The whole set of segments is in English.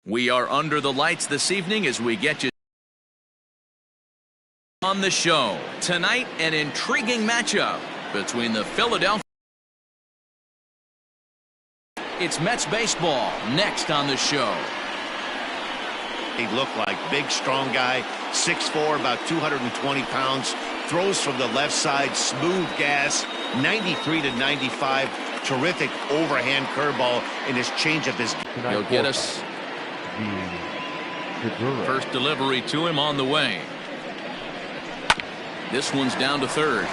We are under the lights this evening as we get you on the show. Tonight, an intriguing matchup between the Philadelphia. It's Mets baseball next on the show. He looked like big, strong guy, 6'4", about 220 pounds, throws from the left side, smooth gas, 93 to 95, terrific overhand curveball, and his changeup is. He'll get us first delivery to him on the way. This one's down to third.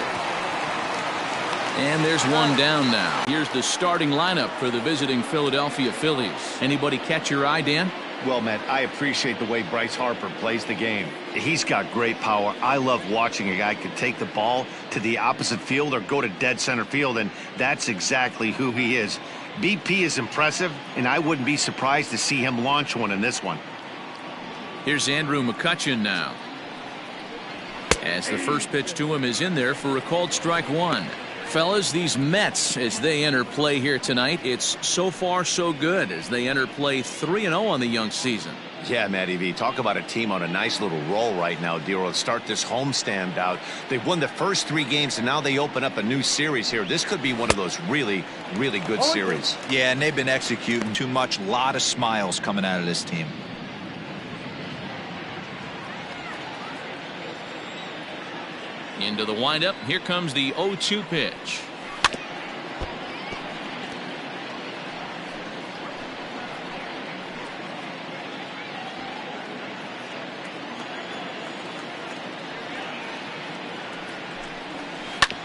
And there's one down now. Here's the starting lineup for the visiting Philadelphia Phillies. Anybody catch your eye, Dan? Well, Matt, I appreciate the way Bryce Harper plays the game. He's got great power. I love watching a guy could take the ball to the opposite field or go to dead center field, and that's exactly who he is. BP is impressive, and I wouldn't be surprised to see him launch one in this one. Here's Andrew McCutchen now. As the first pitch to him is in there for a called strike one. Fellas, these Mets, as they enter play here tonight, it's so far so good as they enter play 3-0 on the young season. Yeah, Matty V, talk about a team on a nice little roll right now, Dero. Start this homestand out. They've won the first 3 games, and now they open up a new series here. This could be one of those really, really good series. Yeah, and they've been executing too much. A lot of smiles coming out of this team. Into the windup. Here comes the 0-2 pitch.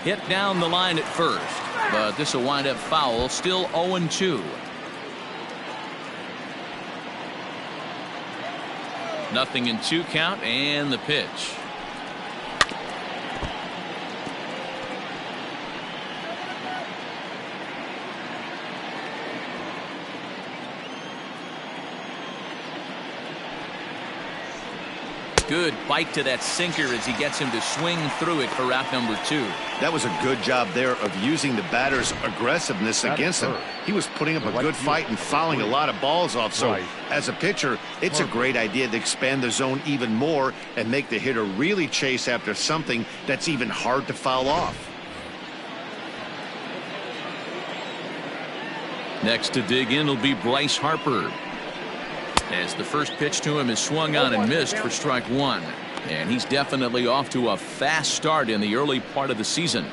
Hit down the line at first, but this will wind up foul. Still 0-2. Nothing in 2 count, and the pitch. Good bite to that sinker as he gets him to swing through it for out number 2. That was a good job there of using the batter's aggressiveness against him. He was putting up a good fight and fouling a lot of balls off. So as a pitcher, it's a great idea to expand the zone even more and make the hitter really chase after something that's even hard to foul off. Next to dig in will be Bryce Harper. As the first pitch to him is swung on and missed for strike 1. And he's definitely off to a fast start in the early part of the season.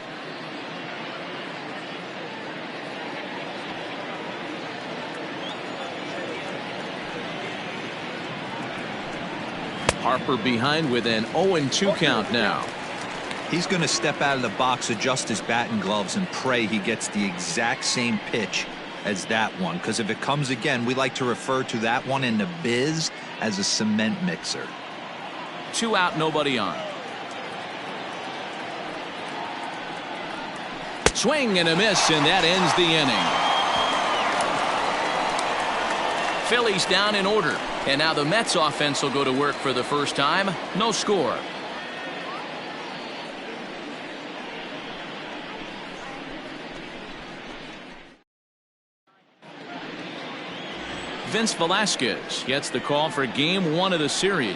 Harper behind with an 0-2 count now. He's going to step out of the box, adjust his batting gloves, and pray he gets the exact same pitch as that one, because if it comes again, we like to refer to that one in the biz as a cement mixer. 2 out, nobody on. Swing and a miss, and that ends the inning. Phillies down in order, and now the Mets offense will go to work for the first time. No score. Vince Velasquez gets the call for game 1 of the series.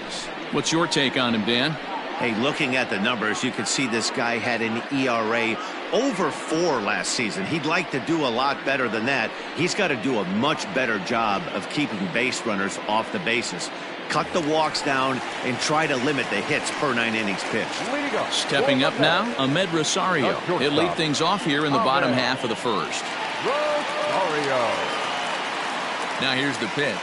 What's your take on him, Dan? Hey, looking at the numbers, you can see this guy had an ERA over 4 last season. He'd like to do a lot better than that. He's got to do a much better job of keeping base runners off the bases. Cut the walks down and try to limit the hits per 9 innings pitched. Stepping up now, Ahmed Rosario. He'll lead things off here in the bottom half of the first. Rosario. Now here's the pitch.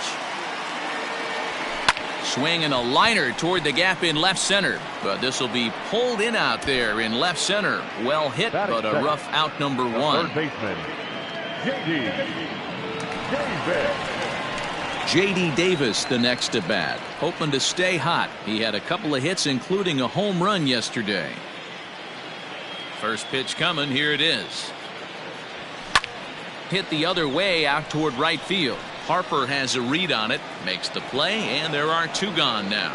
Swing and a liner toward the gap in left center. But this will be pulled in out there in left center. Well hit, but a rough out number 1. Third baseman, J.D. Davis the next to bat. Hoping to stay hot. He had a couple of hits, including a home run yesterday. First pitch coming. Here it is. Hit the other way out toward right field. Harper has a read on it, makes the play, and there are 2 gone now.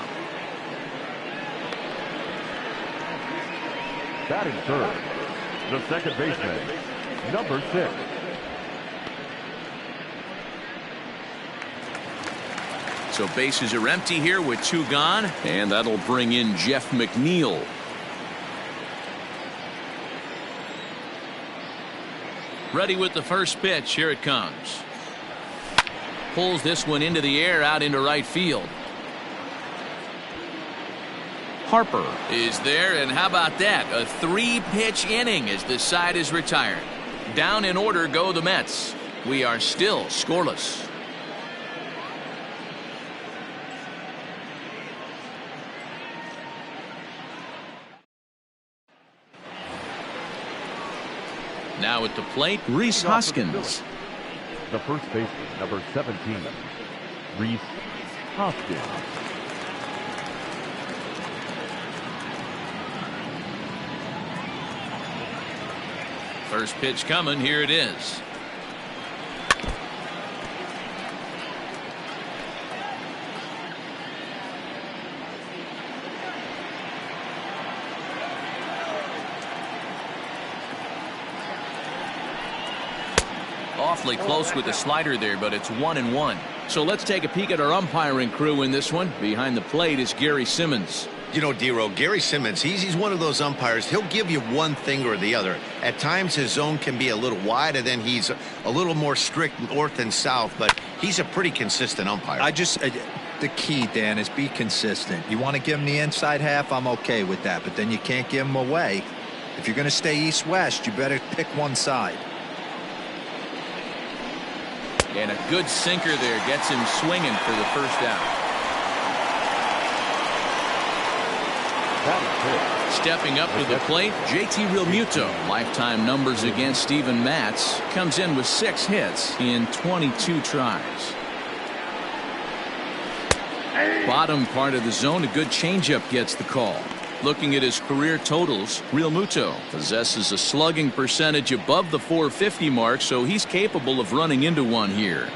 Batting third, the second baseman, number 6. So bases are empty here with 2 gone, and that'll bring in Jeff McNeil. Ready with the first pitch. Here it comes. Pulls this one into the air out into right field. Harper is there, and how about that? A 3-pitch inning as the side is retired. Down in order go the Mets. We are still scoreless. Now at the plate, Rhys Hoskins. The first baseman, number 17, Rhys Hoskins. First pitch coming. Here it is. Awfully close with the slider there, but it's 1-1. So let's take a peek at our umpiring crew in this one. Behind the plate is Gary Simmons. You know, D-Row, Gary Simmons, he's one of those umpires. He'll give you one thing or the other. At times his zone can be a little wide, and then he's a little more strict north and south, but he's a pretty consistent umpire. The key, Dan, is be consistent. You want to give him the inside half, I'm okay with that, but then you can't give him away. If you're going to stay east-west, you better pick one side. And a good sinker there gets him swinging for the first out. Stepping up to the plate, JT Realmuto. Lifetime numbers against Steven Matz. Comes in with 6 hits in 22 tries. Bottom part of the zone, a good changeup gets the call. Looking at his career totals, Realmuto possesses a slugging percentage above the .450 mark, so he's capable of running into one here.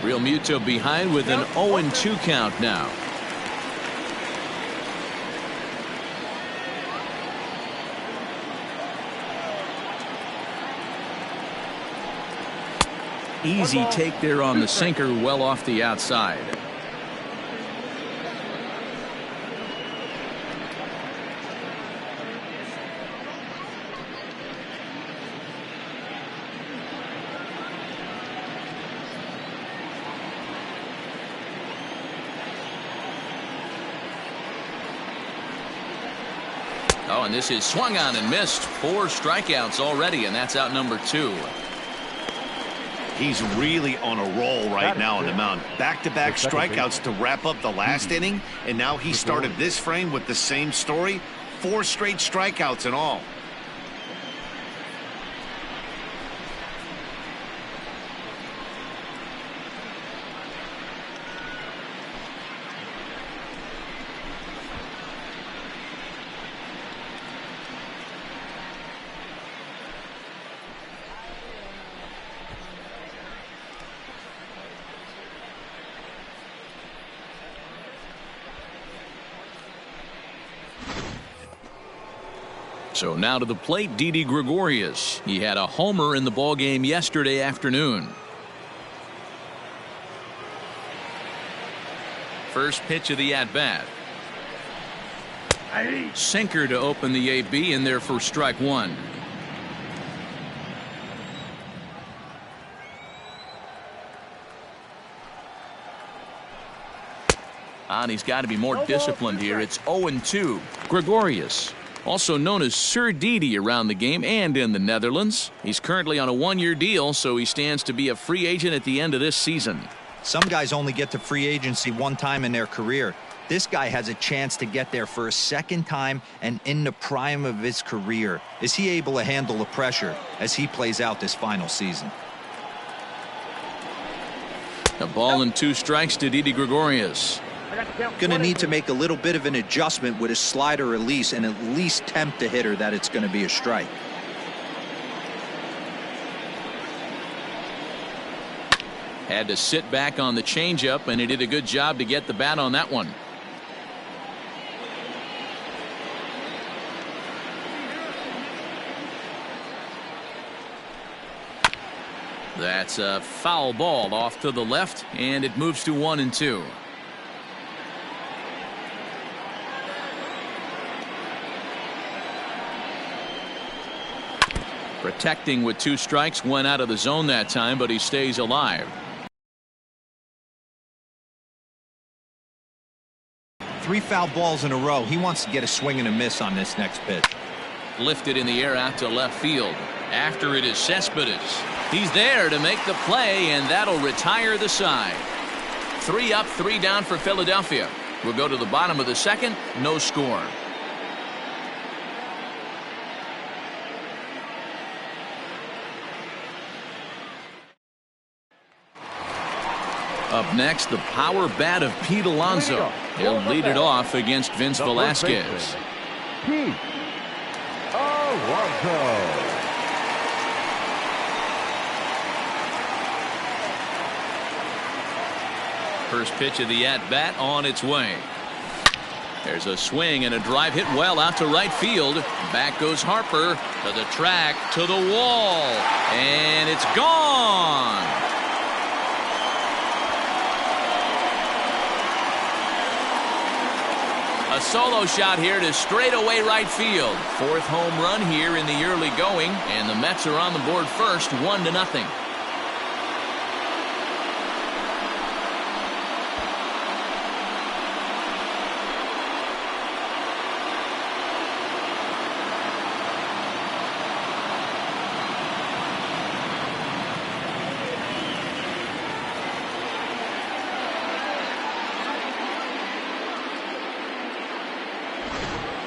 Realmuto behind with an 0-2 count now. Easy take there on the sinker, well off the outside. Oh, and this is swung on and missed. 4 strikeouts already, and that's out number 2. He's really on a roll right now on the mound. Back-to-back strikeouts to wrap up the last inning, and now he started this frame with the same story. 4 straight strikeouts in all. So now to the plate, Didi Gregorius. He had a homer in the ballgame yesterday afternoon. First pitch of the at-bat. Sinker to open the AB, in there for strike 1. And he's got to be more disciplined here. It's 0-2. Gregorius, also known as Sir Didi around the game and in the Netherlands. He's currently on a 1-year deal, so he stands to be a free agent at the end of this season. Some guys only get to free agency one time in their career. This guy has a chance to get there for a second time and in the prime of his career. Is he able to handle the pressure as he plays out this final season? A ball and 2 strikes to Didi Gregorius. Going to need to make a little bit of an adjustment with his slider release and at least tempt the hitter that it's going to be a strike. Had to sit back on the changeup, and he did a good job to get the bat on that one. That's a foul ball off to the left, and it moves to 1-2. Protecting with 2 strikes, went out of the zone that time, but he stays alive. 3 foul balls in a row. He wants to get a swing and a miss on this next pitch. Lifted in the air out to left field. After it is Cespedes. He's there to make the play, and that'll retire the side. 3 up, 3 down for Philadelphia. We'll go to the bottom of the second. No score. Up next, the power bat of Pete Alonso. He'll lead it off against Vince Velasquez. Pete Alonso. First pitch of the at-bat on its way. There's a swing and a drive hit well out to right field. Back goes Harper to the track, to the wall, and it's gone. A solo shot here to straightaway right field. 4th home run here in the early going, and the Mets are on the board first, 1-0.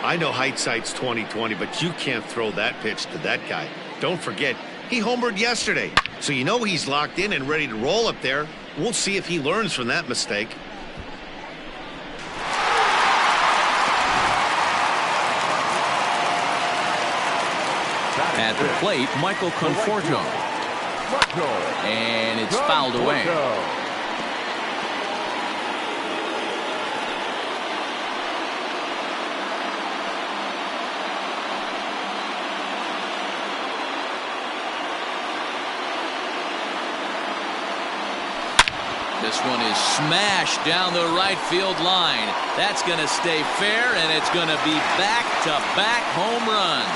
I know hindsight's 20/20, but you can't throw that pitch to that guy. Don't forget, he homered yesterday, so you know he's locked in and ready to roll up there. We'll see if he learns from that mistake. At the plate, Michael Conforto. And it's fouled away. This one is smashed down the right field line. That's going to stay fair, and it's going to be back-to-back home runs.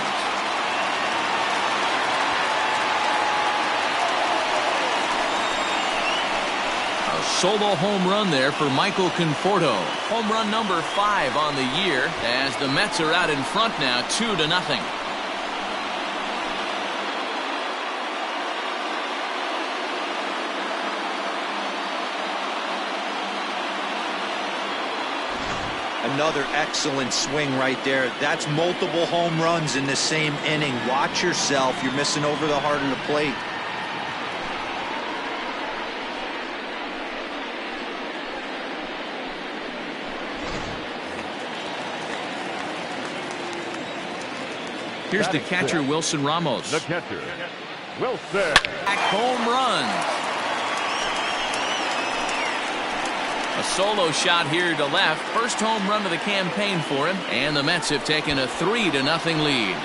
A solo home run there for Michael Conforto. Home run number 5 on the year, as the Mets are out in front now, 2-0. Another excellent swing right there. That's multiple home runs in the same inning. Watch yourself. You're missing over the heart of the plate. Here's the catcher, Wilson Ramos. The catcher, Wilson. Back home run. A solo shot here to left. First home run of the campaign for him. And the Mets have taken a 3-0 lead.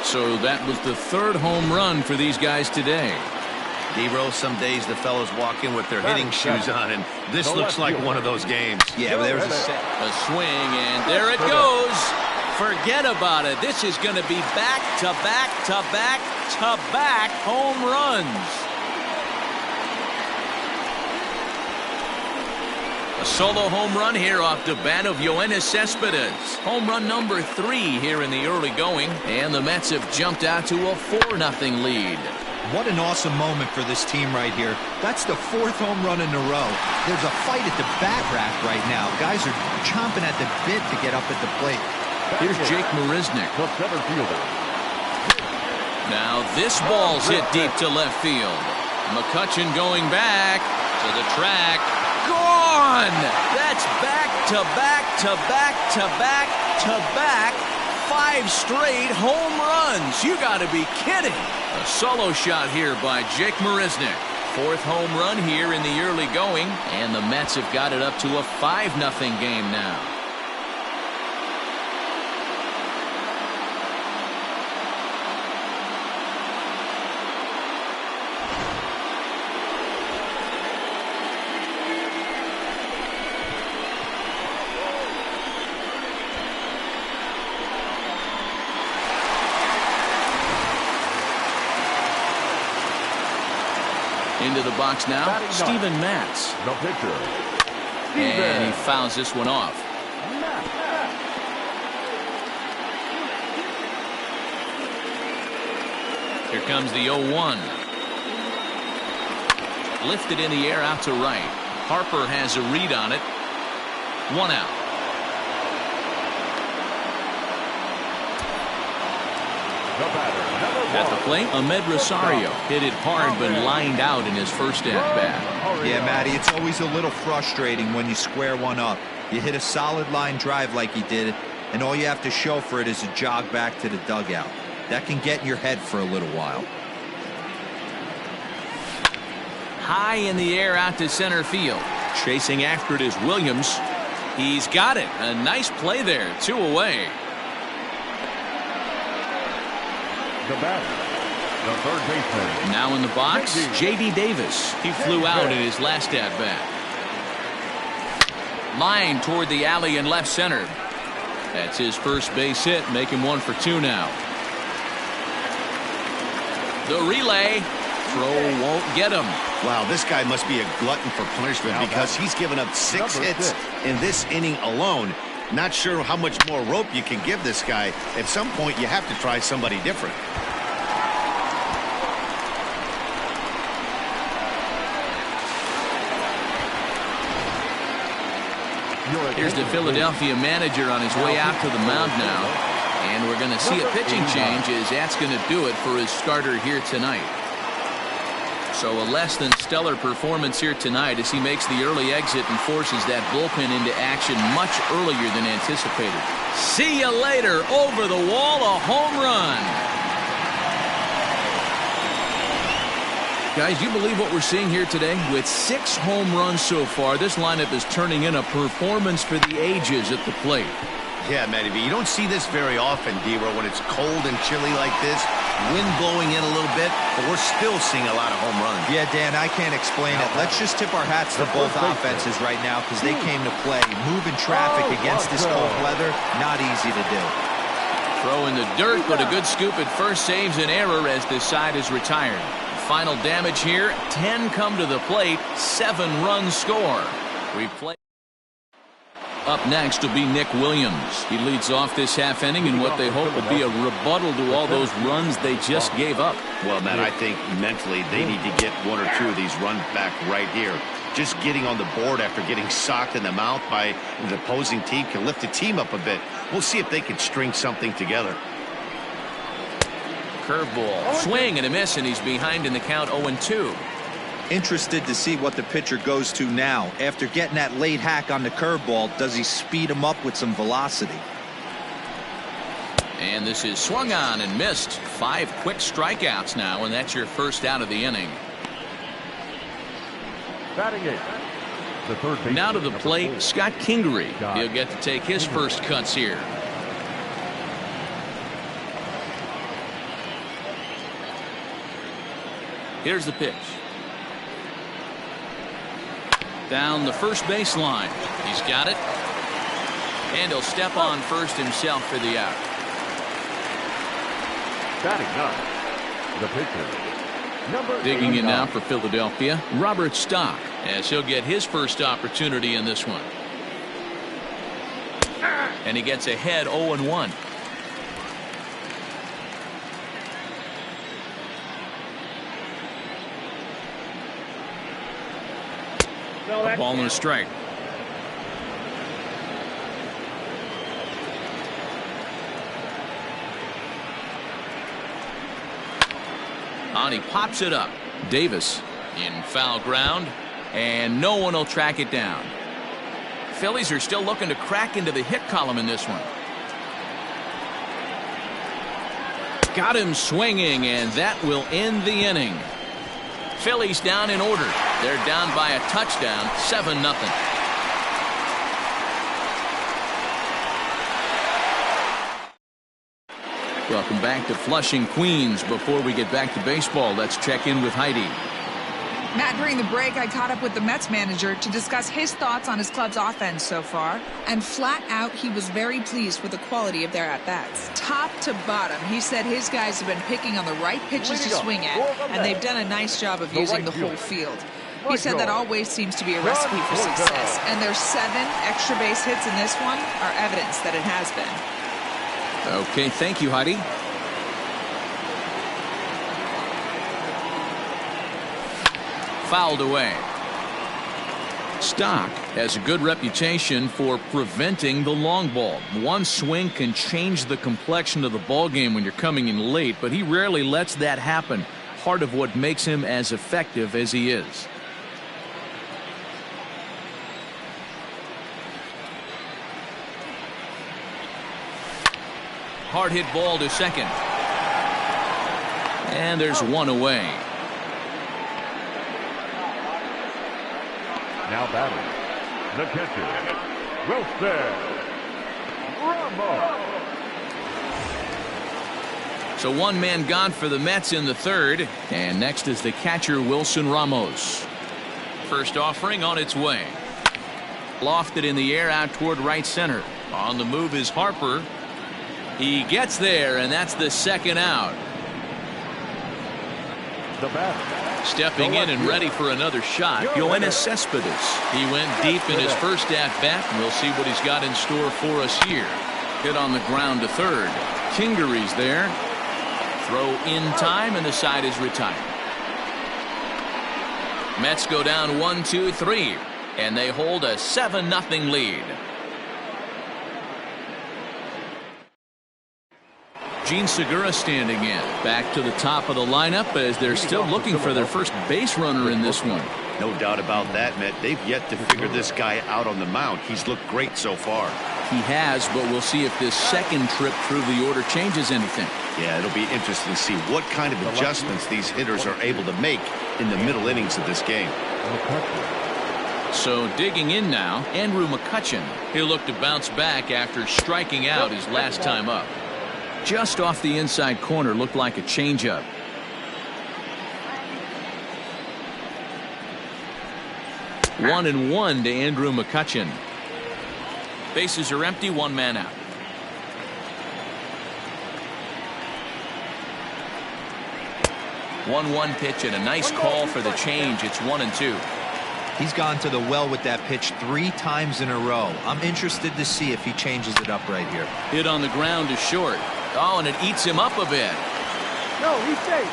So that was the 3rd home run for these guys today. D-Rose, some days the fellas walk in with their hitting shoes on, and this looks like one of those games. Yeah, but there's a swing, and there it goes. Forget about it. This is going to be back-to-back-to-back-to-back home runs. A solo home run here off the bat of Yoenis Cespedes. Home run number 3 here in the early going, and the Mets have jumped out to a 4-0 lead. What an awesome moment for this team right here. That's the 4th home run in a row. There's a fight at the bat rack right now. Guys are chomping at the bit to get up at the plate. Here's Jake Marisnick. The center fielder. Now this ball's hit deep to left field. McCutchen going back to the track. Gone! That's back-to-back-to-back-to-back-to-back 5 straight home runs. You got to be kidding. A solo shot here by Jake Marisnick. Fourth home run here in the early going, and the Mets have got it up to a 5-0 game now. Into the box now, Steven Matz. The pitcher. And he fouls this one off. Here comes the 0-1. Lifted in the air out to right. Harper has a read on it. 1 out. The batter, At the plate, Ahmed Rosario hit it hard but lined out in his first at-bat. Yeah, Matty, it's always a little frustrating when you square one up. You hit a solid line drive like he did, and all you have to show for it is a jog back to the dugout. That can get in your head for a little while. High in the air out to center field. Chasing after it is Williams. He's got it. A nice play there. 2 away. The batter, the third baseman. Now in the box, J.D. Davis. He flew out in his last at-bat. Line toward the alley in left center. That's his first base hit, making 1 for 2 now. The relay. Throw won't get him. Wow, this guy must be a glutton for punishment because he's given up 6 hits in this inning alone. Not sure how much more rope you can give this guy. At some point, you have to try somebody different. Here's the Philadelphia manager on his way out to the mound now. And we're going to see a pitching change as that's going to do it for his starter here tonight. So a less than stellar performance here tonight as he makes the early exit and forces that bullpen into action much earlier than anticipated. See you later. Over the wall, a home run. Guys, you believe what we're seeing here today? With 6 home runs so far, this lineup is turning in a performance for the ages at the plate. Yeah, Matty B, you don't see this very often, D-Row, when it's cold and chilly like this. Wind blowing in a little bit, but we're still seeing a lot of home runs. Yeah, Dan, I can't explain it. Let's just tip our hats to both offenses right now because they came to play. Moving traffic against this cold weather, not easy to do. Throw in the dirt, but a good scoop at first saves an error as this side is retired. Final damage here, 10 come to the plate, 7 runs score. We play. Up next will be Nick Williams. He leads off this half inning in what they hope will be a rebuttal to all those runs they just gave up. Well, Matt, I think mentally they need to get 1 or 2 of these runs back right here. Just getting on the board after getting socked in the mouth by the opposing team can lift the team up a bit. We'll see if they can string something together. Curveball, swing and a miss, and he's behind in the count 0-2. Interested to see what the pitcher goes to now. After getting that late hack on the curveball, does he speed him up with some velocity? And this is swung on and missed. 5 quick strikeouts now, and that's your first out of the inning. Batting 8. The third baseman. Now to the plate, Scott Kingery. He'll get to take his first cuts here. Here's the pitch. Down the first baseline. He's got it. And he'll step on first himself for the out. Batting 9. The pitcher. Number Digging in 89. now for Philadelphia, Robert Stock, as he'll get his first opportunity in this one. And he gets ahead 0-1. A ball and a strike. On he pops it up. Davis in foul ground, and no one will track it down. Phillies are still looking to crack into the hit column in this one. Got him swinging, and that will end the inning. Phillies down in order. They're down by a touchdown, 7-0. Welcome back to Flushing, Queens. Before we get back to baseball, let's check in with Heidi. Matt, during the break, I caught up with the Mets manager to discuss his thoughts on his club's offense so far. And flat out, he was very pleased with the quality of their at-bats. Top to bottom, he said his guys have been picking on the right pitches to swing at, and they've done a nice job of using the whole field. He said that always seems to be a recipe for success, and their 7 extra base hits in this one are evidence that it has been. Okay, thank you, Heidi. Fouled away. Stock has a good reputation for preventing the long ball. One swing can change the complexion of the ball game when you're coming in late, but he rarely lets that happen. Part of what makes him as effective as he is. Hard hit ball to second. And there's one away. Now batting, the catcher, Wilson Ramos. So one man gone for the Mets in the third. And next is the catcher, Wilson Ramos. First offering on its way. Lofted in the air out toward right center. On the move is Harper. He gets there, and that's the second out. The batter. Stepping in and ready for another shot, Yoenis Cespedes. He went deep in his first at-bat, and we'll see what he's got in store for us here. Hit on the ground to third. Kingery's there. Throw in time, and the side is retired. Mets go down 1-2-3, and they hold a 7-0 lead. Gene Segura standing in. Back to the top of the lineup as they're still looking for their first base runner in this one. No doubt about that, Matt. They've yet to figure this guy out on the mound. He's looked great so far. He has, but we'll see if this second trip through the order changes anything. Yeah, it'll be interesting to see what kind of adjustments these hitters are able to make in the middle innings of this game. So digging in now, Andrew McCutchen. He'll look to bounce back after striking out his last time up. Just off the inside corner, looked like a changeup. One and one to Andrew McCutchen. Bases are empty, one man out. One pitch and a nice call for the change. It's 1-2. He's gone to the well with that pitch 3 times in a row. I'm interested to see if he changes it up right here. Hit on the ground to short. Oh, and it eats him up a bit. No, he's safe.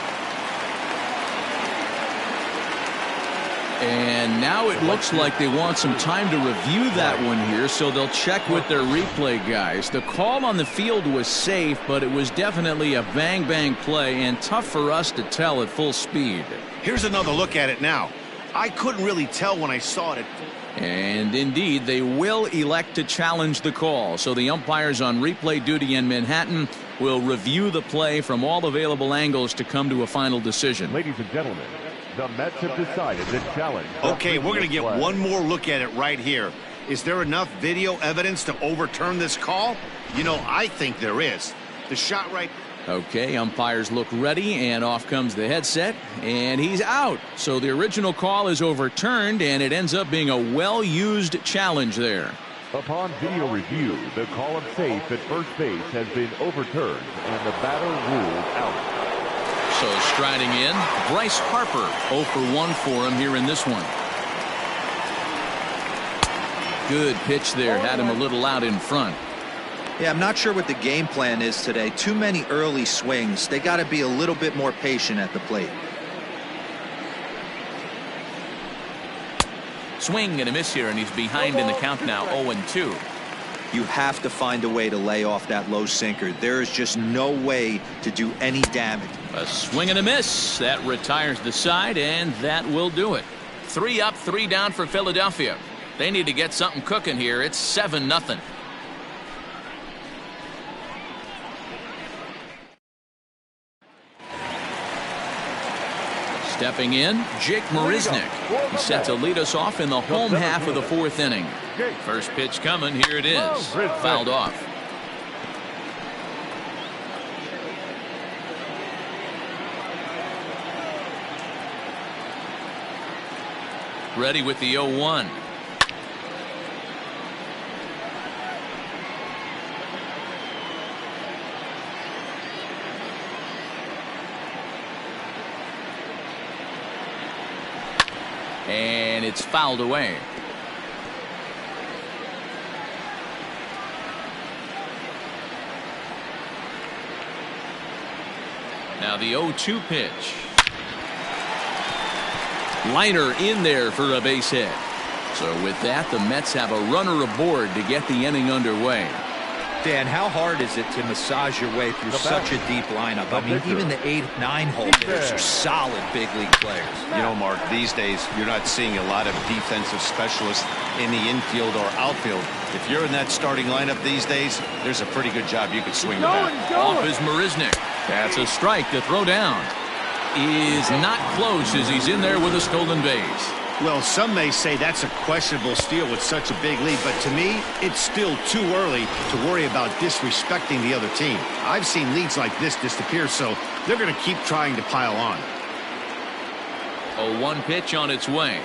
And now it looks like they want some time to review that one here, so they'll check with their replay guys. The call on the field was safe, but it was definitely a bang-bang play and tough for us to tell at full speed. Here's another look at it now. I couldn't really tell when I saw it. And indeed, they will elect to challenge the call. So the umpires on replay duty in Manhattan will review the play from all available angles to come to a final decision. Ladies and gentlemen, the Mets have decided to challenge. Okay, we're going to get one more look at it right here. Is there enough video evidence to overturn this call? You know, I think there is. The shot right. Okay, umpires look ready, and off comes the headset, and he's out. So the original call is overturned, and it ends up being a well-used challenge there. Upon video review, the call of safe at first base has been overturned, and the batter ruled out. So striding in, Bryce Harper. 0 for 1 for him here in this one. Good pitch there, had him a little out in front. Yeah, I'm not sure what the game plan is today. Too many early swings. They got to be a little bit more patient at the plate. Swing and a miss here, and he's behind in the count now, 0-2. You have to find a way to lay off that low sinker. There is just no way to do any damage. A swing and a miss. That retires the side, and that will do it. 3 up, 3 down for Philadelphia. They need to get something cooking here. It's 7-0. Stepping in, Jake Marisnick. He's set to lead us off in the home half of the fourth inning. First pitch coming. Here it is. Fouled off. Ready with the 0-1. And it's fouled away. Now the 0-2 pitch. Liner in there for a base hit. So with that, the Mets have a runner aboard to get the inning underway. Dan, how hard is it to massage your way through such a deep lineup? I mean, even the 8-9 hole hitters are solid big league players. You know, Mark, these days you're not seeing a lot of defensive specialists in the infield or outfield. If you're in that starting lineup these days, there's a pretty good job you could swing the bat. Off is Marisnick. That's a strike to throw down. Is not close as he's in there with a stolen base. Well, some may say that's a questionable steal with such a big lead, but to me, it's still too early to worry about disrespecting the other team. I've seen leads like this disappear, so they're going to keep trying to pile on. 0-1 pitch on its way.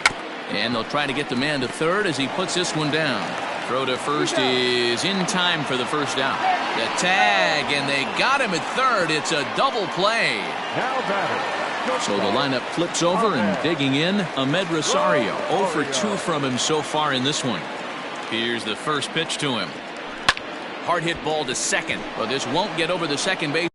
And they'll try to get the man to third as he puts this one down. Throw to first is in time for the first out. The tag, and they got him at third. It's a double play. Now batter. So the lineup flips over, and digging in, Ahmed Rosario. 0 for 2 from him so far in this one. Here's the first pitch to him. Hard hit ball to second, but this won't get over the second base.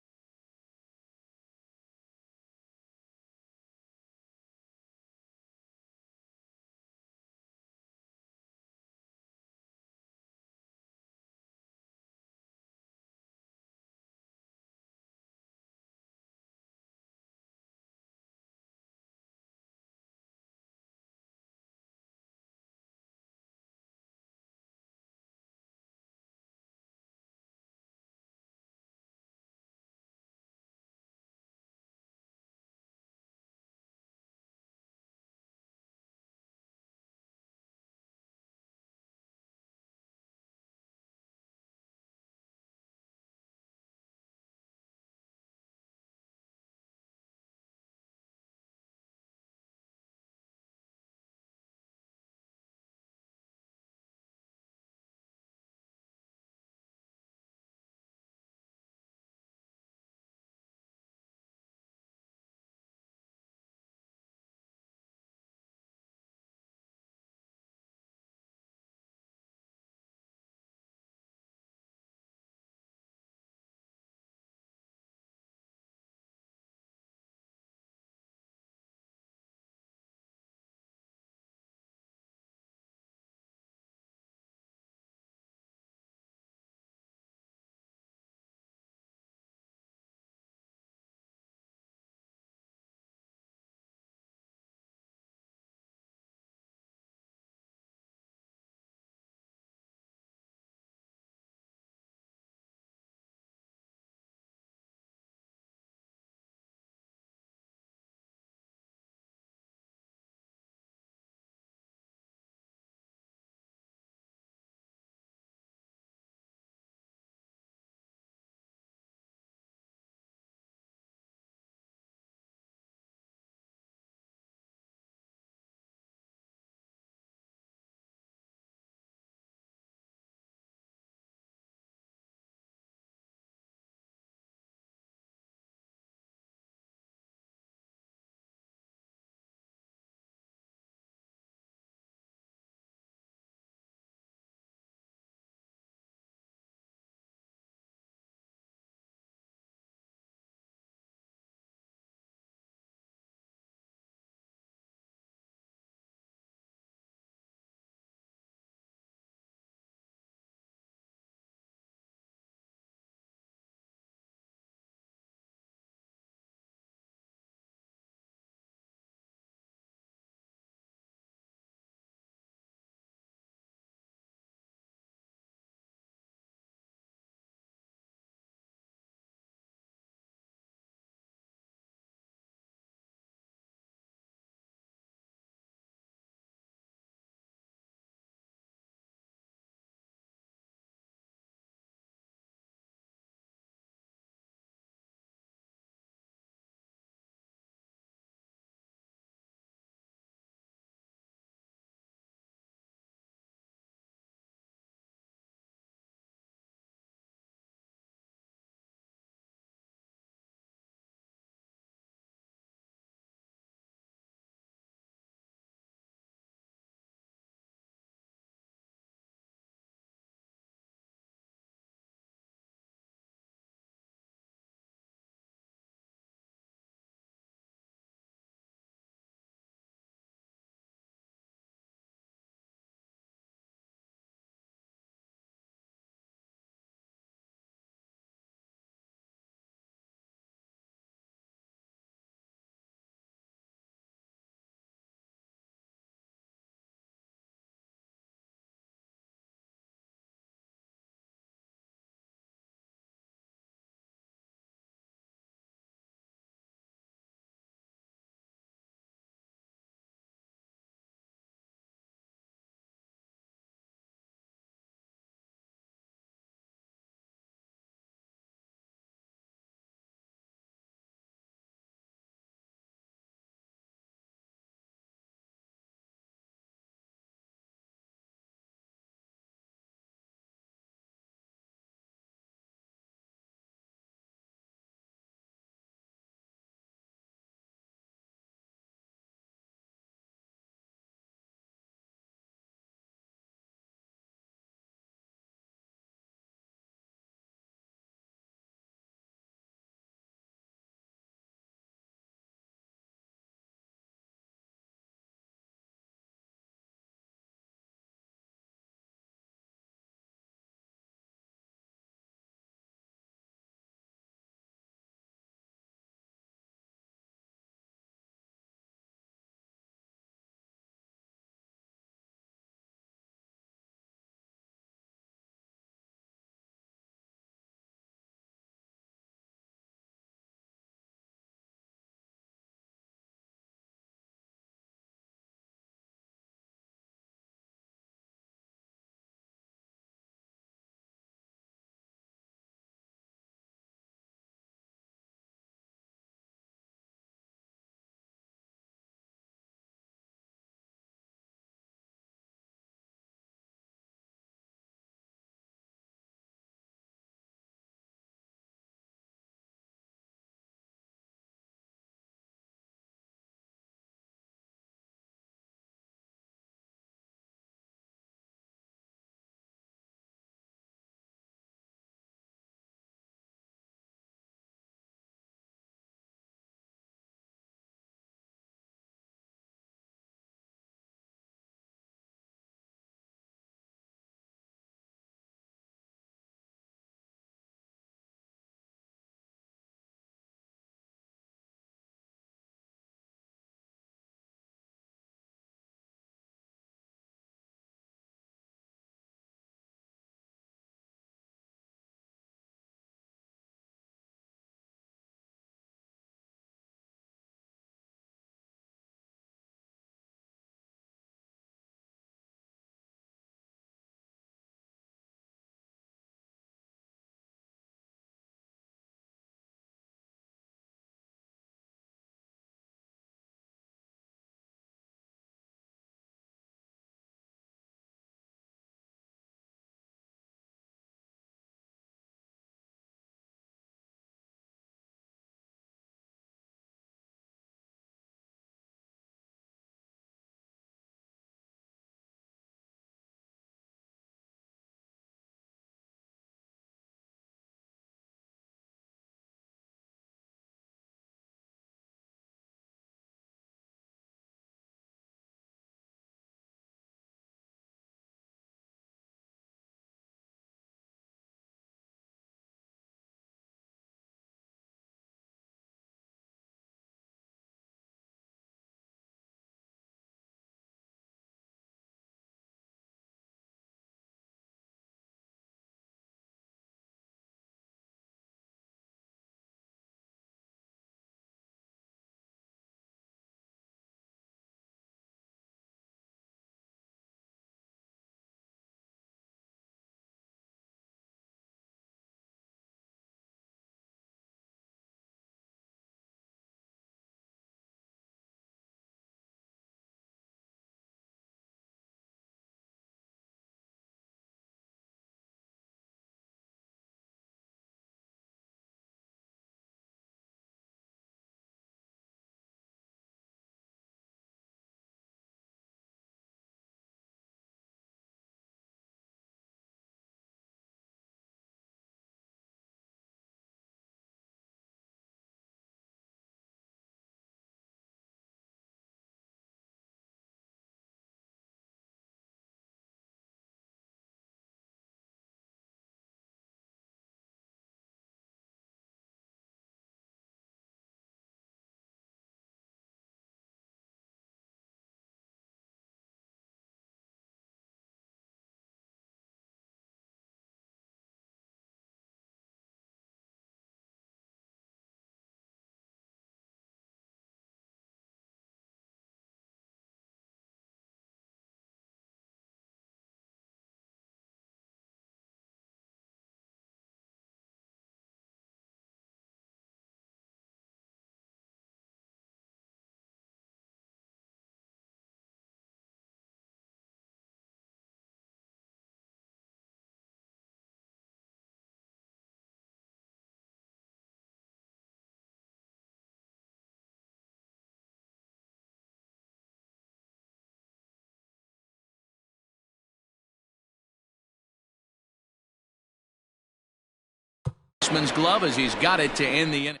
Man's glove as he's got it to end the inning.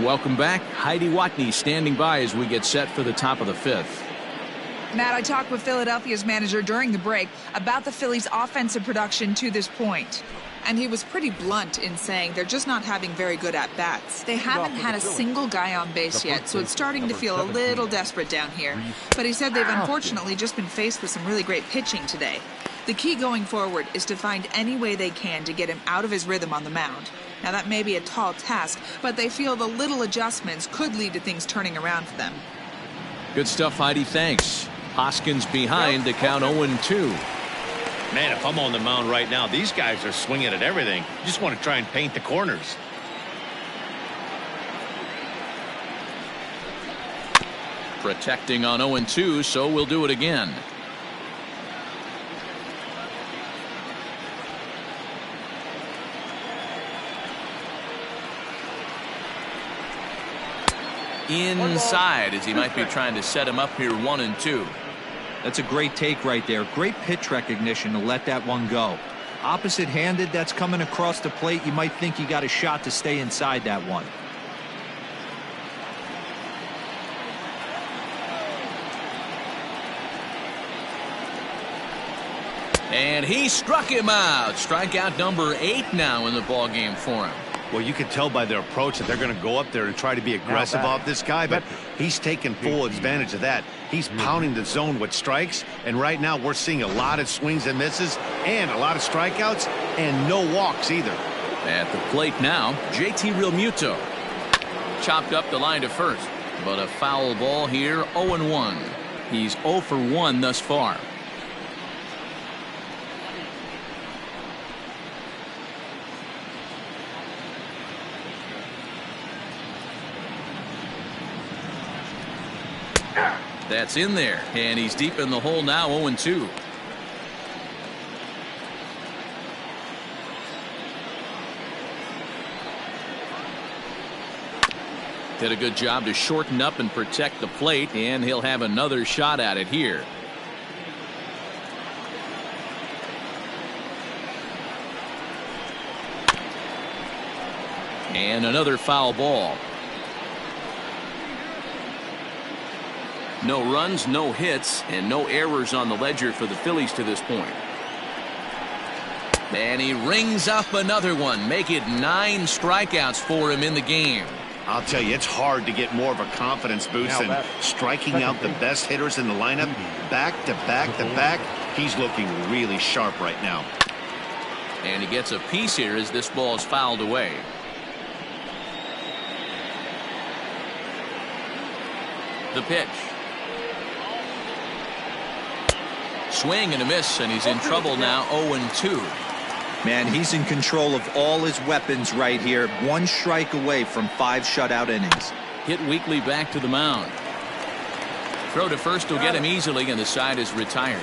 Welcome back. Heidi Watney standing by as we get set for the top of the fifth. Matt, I talked with Philadelphia's manager during the break about the Phillies' offensive production to this point. And he was pretty blunt in saying they're just not having very good at-bats. They haven't had a single guy on base yet, so it's starting to feel a little desperate down here. But he said they've unfortunately just been faced with some really great pitching today. The key going forward is to find any way they can to get him out of his rhythm on the mound. Now, that may be a tall task, but they feel the little adjustments could lead to things turning around for them. Good stuff, Heidi. Thanks. Hoskins behind to count 0-2. Man, if I'm on the mound right now, these guys are swinging at everything. You just want to try and paint the corners. Protecting on 0-2, so we'll do it again. Inside as he might be trying to set him up here 1-2. That's a great take right there. Great pitch recognition to let that one go. Opposite handed, that's coming across the plate. You might think you got a shot to stay inside that one. And he struck him out. Strikeout number 8 now in the ball game for him. Well, you can tell by their approach that they're going to go up there and try to be aggressive off this guy, but he's taking full advantage of that. He's pounding the zone with strikes, and right now we're seeing a lot of swings and misses and a lot of strikeouts and no walks either. At the plate now, JT Realmuto. Chopped up the line to first, but a foul ball here, 0-1. He's 0 for 1 thus far. That's in there, and he's deep in the hole now, 0-2. Did a good job to shorten up and protect the plate, and he'll have another shot at it here. And another foul ball. No runs, no hits, and no errors on the ledger for the Phillies to this point. And he rings up another one, make it 9 strikeouts for him in the game. I'll tell you, it's hard to get more of a confidence boost than striking out the best hitters in the lineup back to back to back. He's looking really sharp right now. And he gets a piece here as this ball is fouled away. The pitch. Swing and a miss, and he's in trouble now, 0-2. Man, he's in control of all his weapons right here. 1 strike away from 5 shutout innings. Hit weakly back to the mound. Throw to first will get him easily, and the side is retired.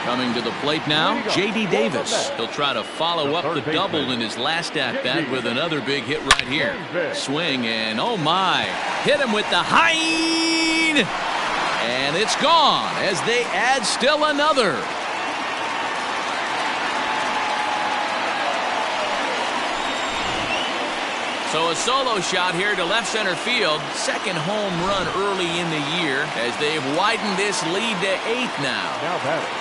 Coming to the plate now, J.D. Davis. He'll try to follow up the double in his last at-bat with another big hit right here. Swing, and oh my, hit him with the hind, and it's gone as they add still another. So a solo shot here to left center field. Second home run early in the year as they've widened this lead to 8 now. Now batting,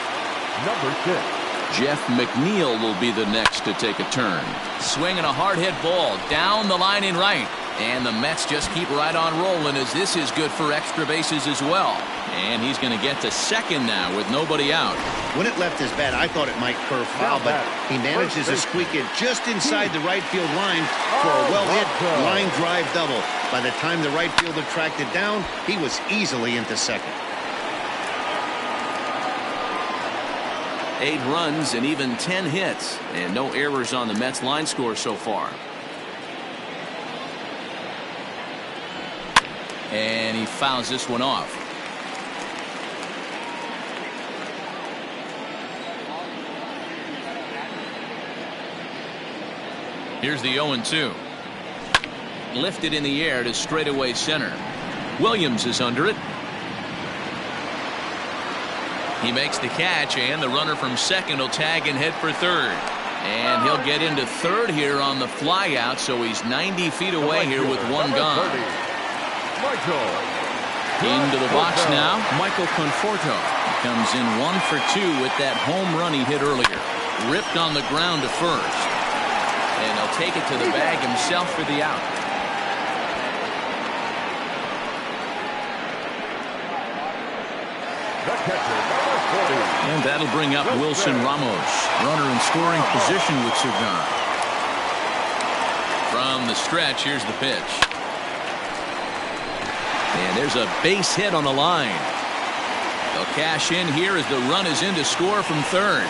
number 6. Jeff McNeil will be the next to take a turn. Swinging a hard hit ball down the line in right. And the Mets just keep right on rolling as this is good for extra bases as well. And he's going to get to second now with nobody out. When it left his bat, I thought it might curve foul, but he manages to squeak it just inside the right field line for a well-hit line drive double. By the time the right fielder tracked it down, he was easily into second. 8 runs and even 10 hits, and no errors on the Mets line score so far. And he fouls this one off. Here's the 0-2. Lifted in the air to straightaway center. Williams is under it. He makes the catch, and the runner from second will tag and head for third. And he'll get into third here on the flyout, so he's 90 feet away here with one gone. Into the box now, Michael Conforto. He comes in 1 for 2 with that home run he hit earlier. Ripped on the ground to first. And he'll take it to the bag himself for the out. And that'll bring up Wilson Ramos. Runner in scoring position with Cervan. From the stretch, here's the pitch. And there's a base hit on the line. They'll cash in here as the run is in to score from third.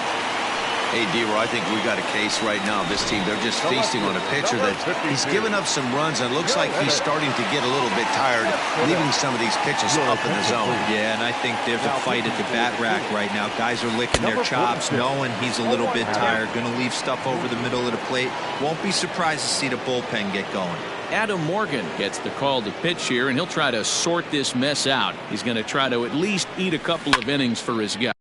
Hey, D-Roy, I think we got a case right now. This team, they're just feasting on a pitcher that he's given up some runs and looks like he's starting to get a little bit tired, leaving some of these pitches up in the zone. Yeah, and I think there's a fight at the bat rack right now. Guys are licking their chops, knowing he's a little bit tired, going to leave stuff over the middle of the plate. Won't be surprised to see the bullpen get going. Adam Morgan gets the call to pitch here, and he'll try to sort this mess out. He's going to try to at least eat a couple of innings for his guy.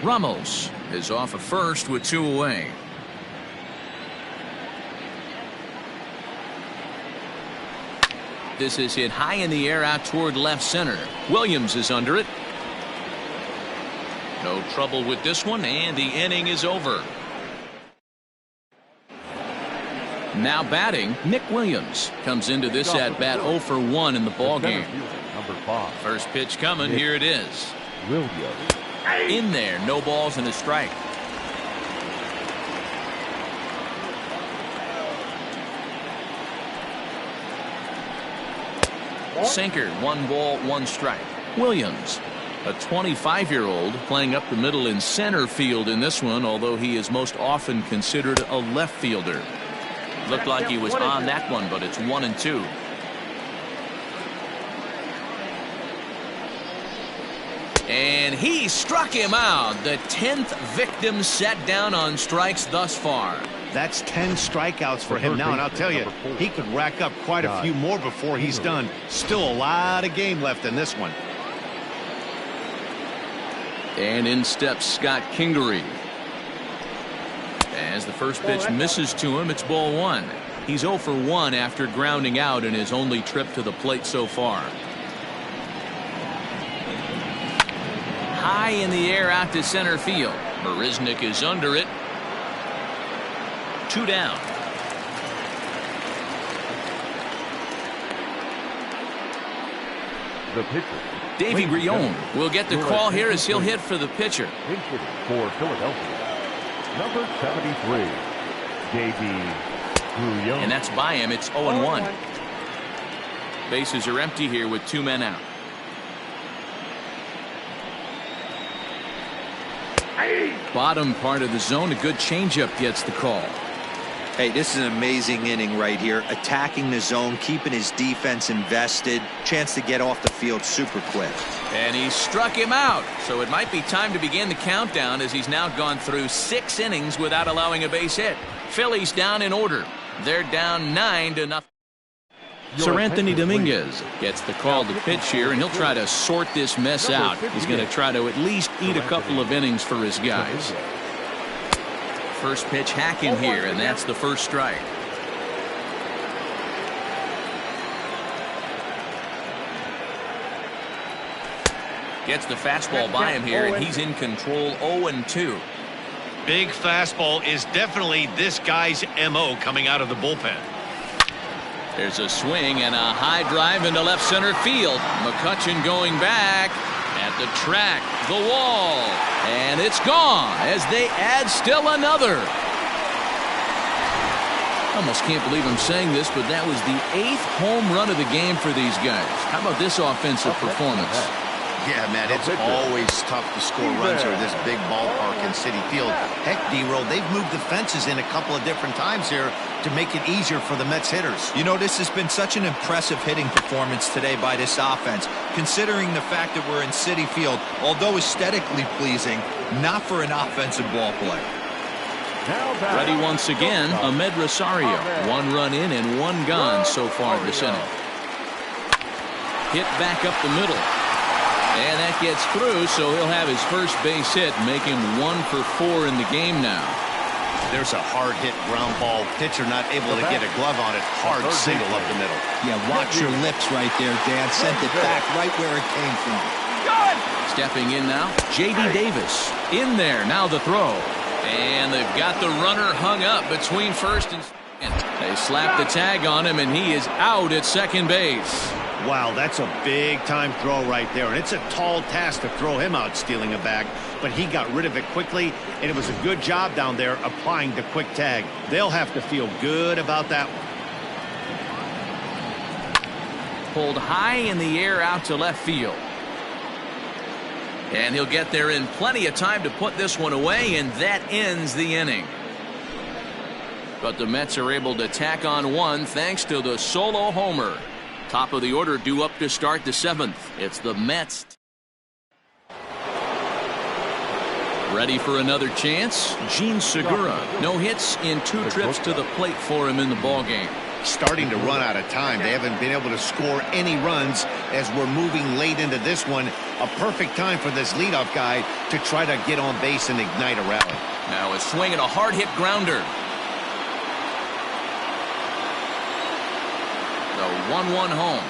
Ramos is off of first with 2 away. This is hit high in the air out toward left center. Williams is under it. No trouble with this one, and the inning is over. Now batting, Nick Williams comes into this at bat 0 for 1 in the ball game. First pitch coming. Here it is. In there, no balls and a strike. Sinker, 1 ball, 1 strike. Williams, a 25-year-old, playing up the middle in center field in this one, although he is most often considered a left fielder. Looked like he was on that one, but it's 1-2. And he struck him out. The 10th victim set down on strikes thus far. That's 10 strikeouts for him now, and I'll tell you, he could rack up quite a few more before he's done. Still a lot of game left in this one. And in steps Scott Kingery. As the first pitch misses to him, it's ball 1. He's 0 for 1 after grounding out in his only trip to the plate so far. High in the air out to center field. Marisnick is under it. 2 down. The pitcher, Davy Grion will get the call here as he'll hit for the pitcher. For Philadelphia, number 73, Davy Grion. And that's by him. It's 0-1. Bases are empty here with 2 men out. Bottom part of the zone, a good changeup gets the call. Hey, this is an amazing inning right here. Attacking the zone, keeping his defense invested. Chance to get off the field super quick. And he struck him out. So it might be time to begin the countdown as he's now gone through 6 innings without allowing a base hit. Phillies down in order. They're down 9-0. Sir Anthony Dominguez gets the call to pitch here, and he'll try to sort this mess out. He's going to try to at least eat a couple of innings for his guys. First pitch hacking here, and that's the first strike. Gets the fastball by him here, and he's in control. 0-2. Big fastball is definitely this guy's MO coming out of the bullpen. There's a swing and a high drive into left center field. McCutchen going back at the track, the wall, and it's gone as they add still another. Almost can't believe I'm saying this, but that was the 8th home run of the game for these guys. How about this offensive performance? Yeah, Matt, it's always tough to score runs here at this big ballpark in Citi Field. Heck, D-Roll, they've moved the fences in a couple of different times here to make it easier for the Mets hitters. You know, this has been such an impressive hitting performance today by this offense, considering the fact that we're in Citi Field, although aesthetically pleasing, not for an offensive ball play. Ready once again, Ahmed Rosario. 1 run in and 1 gone so far this inning. Hit back up the middle. And that gets through, so he'll have his first base hit, make him 1 for 4 in the game now. There's a hard hit ground ball. Pitcher not able to get a glove on it. Hard single up the middle. Yeah, watch your lips right there, Dan. Sent it back right where it came from. Stepping in now, J.D. Davis. In there, now the throw. And they've got the runner hung up between first and second. They slap the tag on him, and he is out at second base. Wow, that's a big-time throw right there. And it's a tall task to throw him out stealing a bag. But he got rid of it quickly, and it was a good job down there applying the quick tag. They'll have to feel good about that one. Pulled high in the air out to left field. And he'll get there in plenty of time to put this one away, and that ends the inning. But the Mets are able to tack on 1 thanks to the solo homer. Top of the order due up to start the 7th. It's the Mets. Ready for another chance? Gene Segura. No hits in 2 trips to the plate for him in the ballgame. Starting to run out of time. They haven't been able to score any runs as we're moving late into this one. A perfect time for this leadoff guy to try to get on base and ignite a rally. Now a swing and a hard hit grounder. The 1-1 home.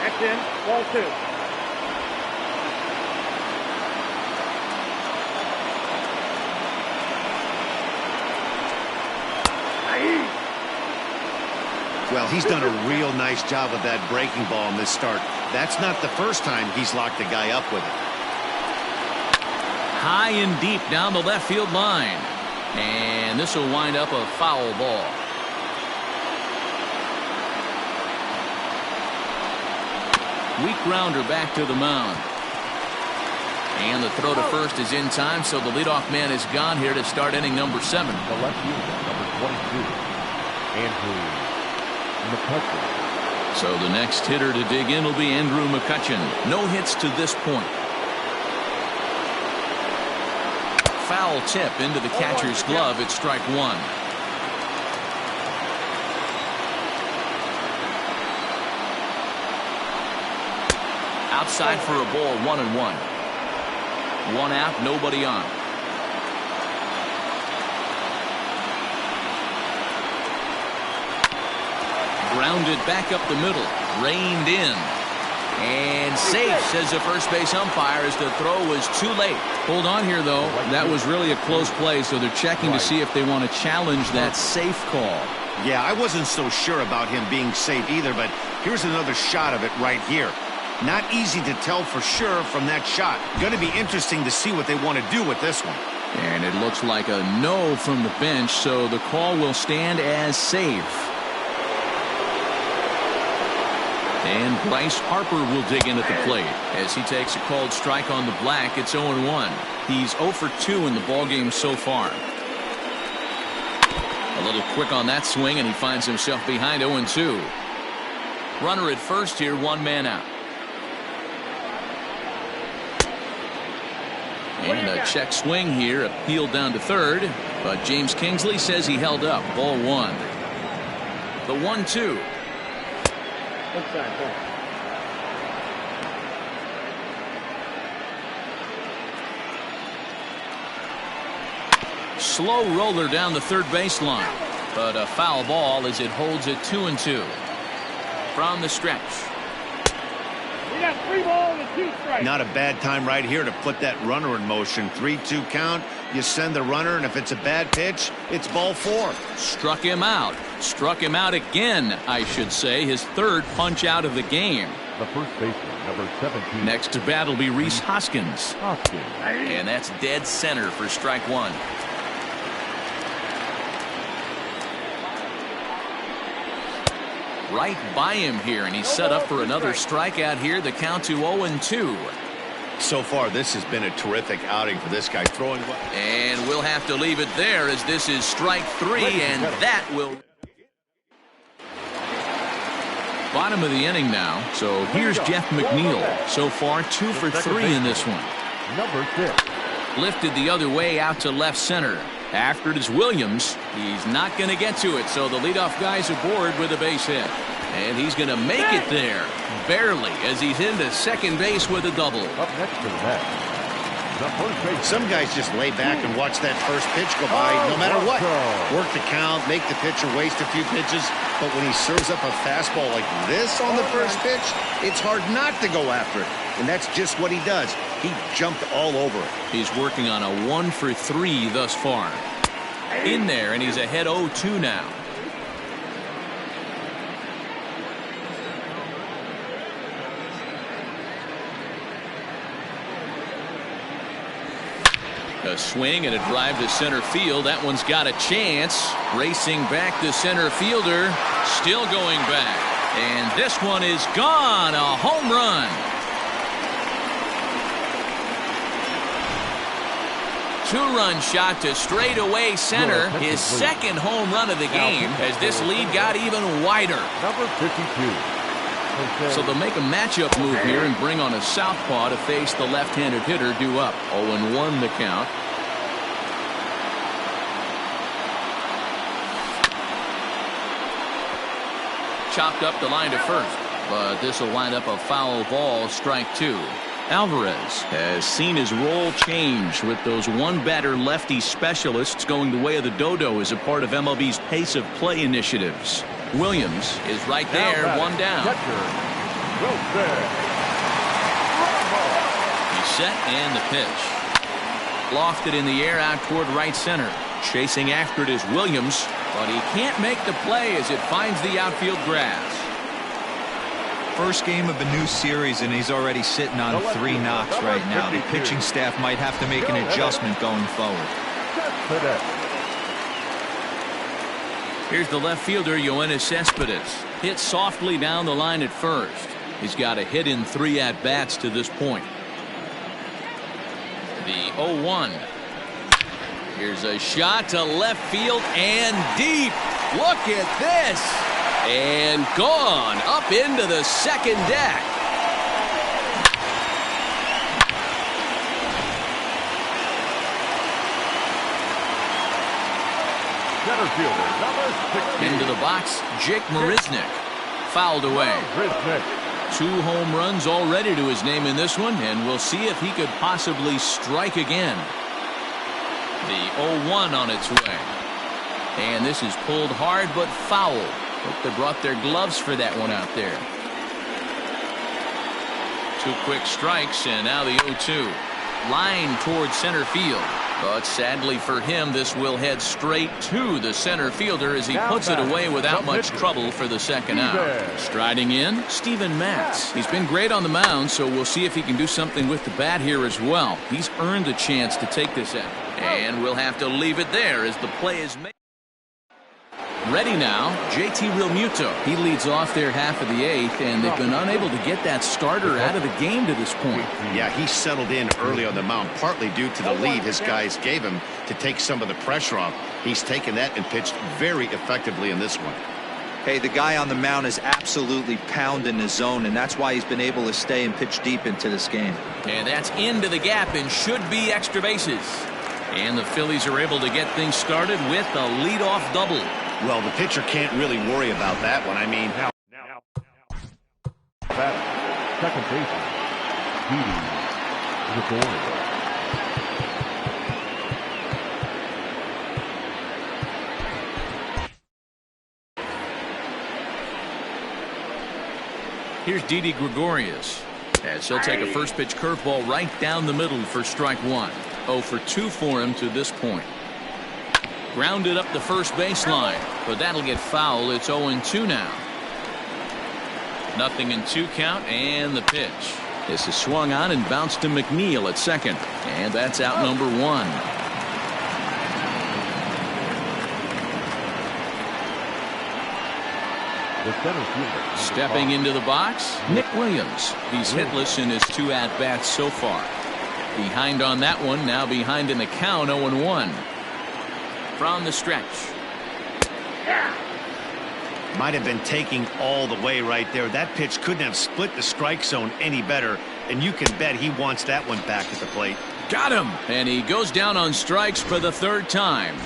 That's in. Ball 2. Well, he's done a real nice job of that breaking ball in this start. That's not the first time he's locked a guy up with it. High and deep down the left field line. And this will wind up a foul ball. Weak grounder back to the mound. And the throw to first is in time, so the leadoff man is gone here to start inning number 7. The left fielder, number 22, Andrew McCutchen. So the next hitter to dig in will be Andrew McCutchen. No hits to this point. Foul tip into the catcher's glove at strike 1. Outside for a ball, 1-1. 1 out, nobody on. Grounded back up the middle, reined in, and safe, says the first base umpire, as the throw was too late. Hold on here, though. That was really a close play, so they're checking to see if they want to challenge that safe call. Yeah, I wasn't so sure about him being safe either, but here's another shot of it right here. Not easy to tell for sure from that shot. Going to be interesting to see what they want to do with this one. And it looks like a no from the bench, so the call will stand as safe. And Bryce Harper will dig in at the plate as he takes a called strike on the black. It's 0-1. He's 0 for 2 in the ballgame so far. A little quick on that swing, and he finds himself behind 0-2. Runner at first here, 1 man out. And a check swing here, appealed down to third, but James Kingsley says he held up. Ball 1. The 1-2. Slow roller down the third baseline, but a foul ball as it holds it 2-2 from the stretch. We got 3 balls and 2 strikes. Not a bad time right here to put that runner in motion. 3-2 count. You send the runner, and if it's a bad pitch, it's ball 4. Struck him out. Struck him out again, I should say. His 3rd punch out of the game. The first baseman, number 17. Next to bat will be Rhys Hoskins. And that's dead center for strike 1. right by him here, and he's set up for another strikeout here. The count to 0-2. So far, this has been a terrific outing for this guy. Throwing well. And we'll have to leave it there as this is strike 3, and that will... Bottom of the inning now. So here's Jeff McNeil. So far, 2 for 3 in this one. Number 6. Lifted the other way out to left center. After it is Williams. He's not going to get to it, so the leadoff guy's aboard with a base hit. And he's going to make it there. Barely, as he's into second base with a double. Up next to the bat, the first base. Some guys just lay back and watch that first pitch go by no matter what. Work the count, make the pitcher waste a few pitches. But when he serves up a fastball like this on the first pitch, it's hard not to go after it. And that's just what he does. He jumped all over it. He's working on a 1 for 3 thus far. In there, and he's ahead 0-2 now. A swing and a drive to center field. That one's got a chance. Racing back to center fielder. Still going back. And this one is gone. A home run. Two-run shot to straightaway center. His second home run of the game as this lead got even wider. Number 52. So they'll make a matchup move here and bring on a southpaw to face the left-handed hitter due up. 0-1 the count. Chopped up the line to first, but this will wind up a foul ball, strike 2. Alvarez has seen his role change with those one-batter lefty specialists going the way of the dodo as a part of MLB's pace of play initiatives. Williams is right there, one down. He's set and the pitch. Lofted in the air out toward right center. Chasing after it is Williams, but he can't make the play as it finds the outfield grass. First game of a new series, and he's already sitting on 3 knocks right now. The pitching staff might have to make an adjustment going forward. Here's the left fielder, Yoenis Cespedes. Hit softly down the line at first. He's got a hit in 3 at-bats to this point. The 0-1. Here's a shot to left field and deep. Look at this. And gone up into the second deck. Center fielder, number 16. Into the box, Jake Marisnick. Fouled away. 2 home runs already to his name in this one, and we'll see if he could possibly strike again. The 0-1 on its way. And this is pulled hard but foul. Hope they brought their gloves for that one out there. 2 quick strikes, and now the 0-2. Line towards center field. But sadly for him, this will head straight to the center fielder as he puts it away without much trouble for the second out. Striding in, Steven Matz. He's been great on the mound, so we'll see if he can do something with the bat here as well. He's earned a chance to take this out. And we'll have to leave it there as the play is made. Ready now, JT Realmuto. He leads off their half of the 8th, and they've been unable to get that starter out of the game to this point. Yeah, he settled in early on the mound, partly due to the lead his guys gave him to take some of the pressure off. He's taken that and pitched very effectively in this one. Hey, the guy on the mound is absolutely pounding his zone, and that's why he's been able to stay and pitch deep into this game. And that's into the gap and should be extra bases. And the Phillies are able to get things started with a leadoff double. Well, the pitcher can't really worry about that one. I mean, now second baseman, Here's Didi Gregorius as he'll take a first pitch curveball right down the middle for strike 1. 0 for 2 for him to this point. Grounded up the first baseline, but that'll get foul. It's 0-2 now. 0-2 count, and the pitch. This is swung on and bounced to McNeil at second, and that's out number 1. The center fielder. Stepping into the box, Nick Williams. He's hitless in his 2 at-bats so far. Behind on that one, now behind in the count, 0-1. From the stretch. Might have been taking all the way right there. That pitch couldn't have split the strike zone any better, and you can bet he wants that one back at the plate. Got him! And he goes down on strikes for the 3rd time.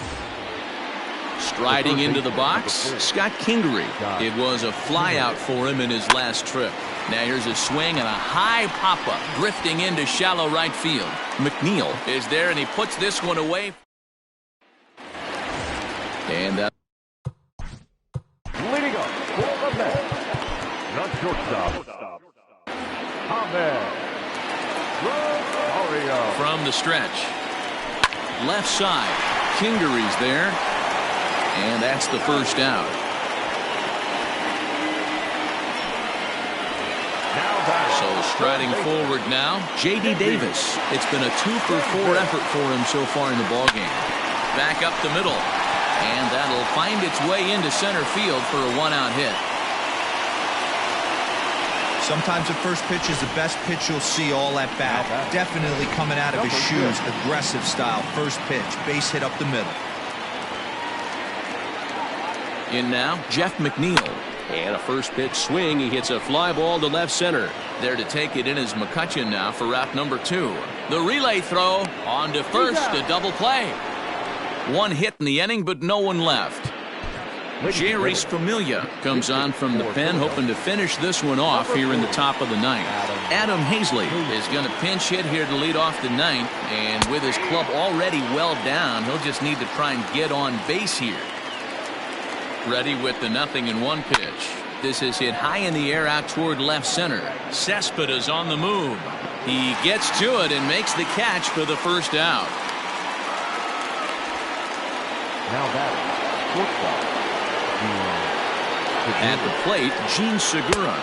Striding into the box, Scott Kingery. It was a flyout for him in his last trip. Now here's a swing and a high pop-up, drifting into shallow right field. McNeil is there, and he puts this one away. And leading up for the Mets, the shortstop, Ahmed Rosario. from the stretch. Left side, Kingery's there. And that's the 1st out. So striding forward now, J.D. Davis. It's been a 2-for-4 effort for him so far in the ballgame. Back up the middle. And that'll find its way into center field for a 1-out hit. Sometimes the first pitch is the best pitch you'll see all at bat. Definitely coming out of his shoes, aggressive style. First pitch, base hit up the middle. In now, Jeff McNeil. And a first pitch swing. He hits a fly ball to left center. There to take it in is McCutchen now for route number 2. The relay throw on to first, a double play. 1 hit in the inning, but no one left. Jerry Familia comes on from the pen, hoping to finish this one off here in the top of the 9th. Adam Hazley is going to pinch hit here to lead off the 9th, and with his club already well down, he'll just need to try and get on base here. Ready with the 0-1 pitch. This is hit high in the air out toward left center. Cespedes on the move. He gets to it and makes the catch for the 1st out. Now that shortstop. At the plate, Gene Segura,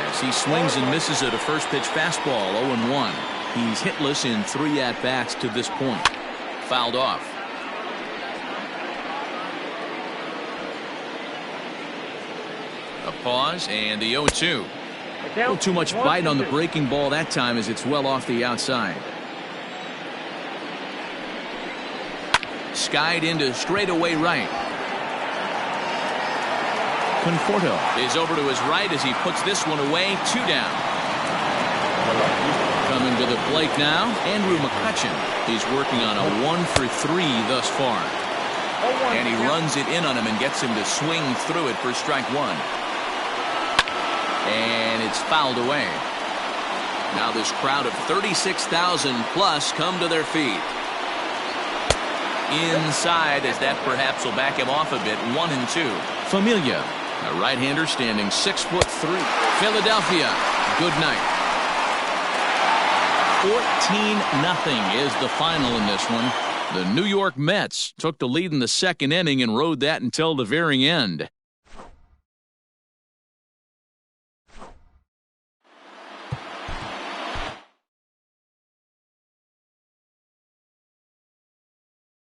as he swings and misses at a first pitch fastball, 0-1. He's hitless in 3 at-bats to this point. Fouled off. A pause and the 0-2. Not too much bite on the breaking ball that time as it's well off the outside. Skied into straightaway right. Conforto is over to his right as he puts this one away. 2 down. Coming to the plate now, Andrew McCutchen. He's working on a 1-for-3 thus far. And he runs it in on him and gets him to swing through it for strike 1. And it's fouled away. Now this crowd of 36,000 plus come to their feet. Inside, as that perhaps will back him off a bit. 1-2. Familia, a right-hander standing 6'3". Philadelphia, good night. 14-0 is the final in this one. The New York Mets took the lead in the 2nd inning and rode that until the very end.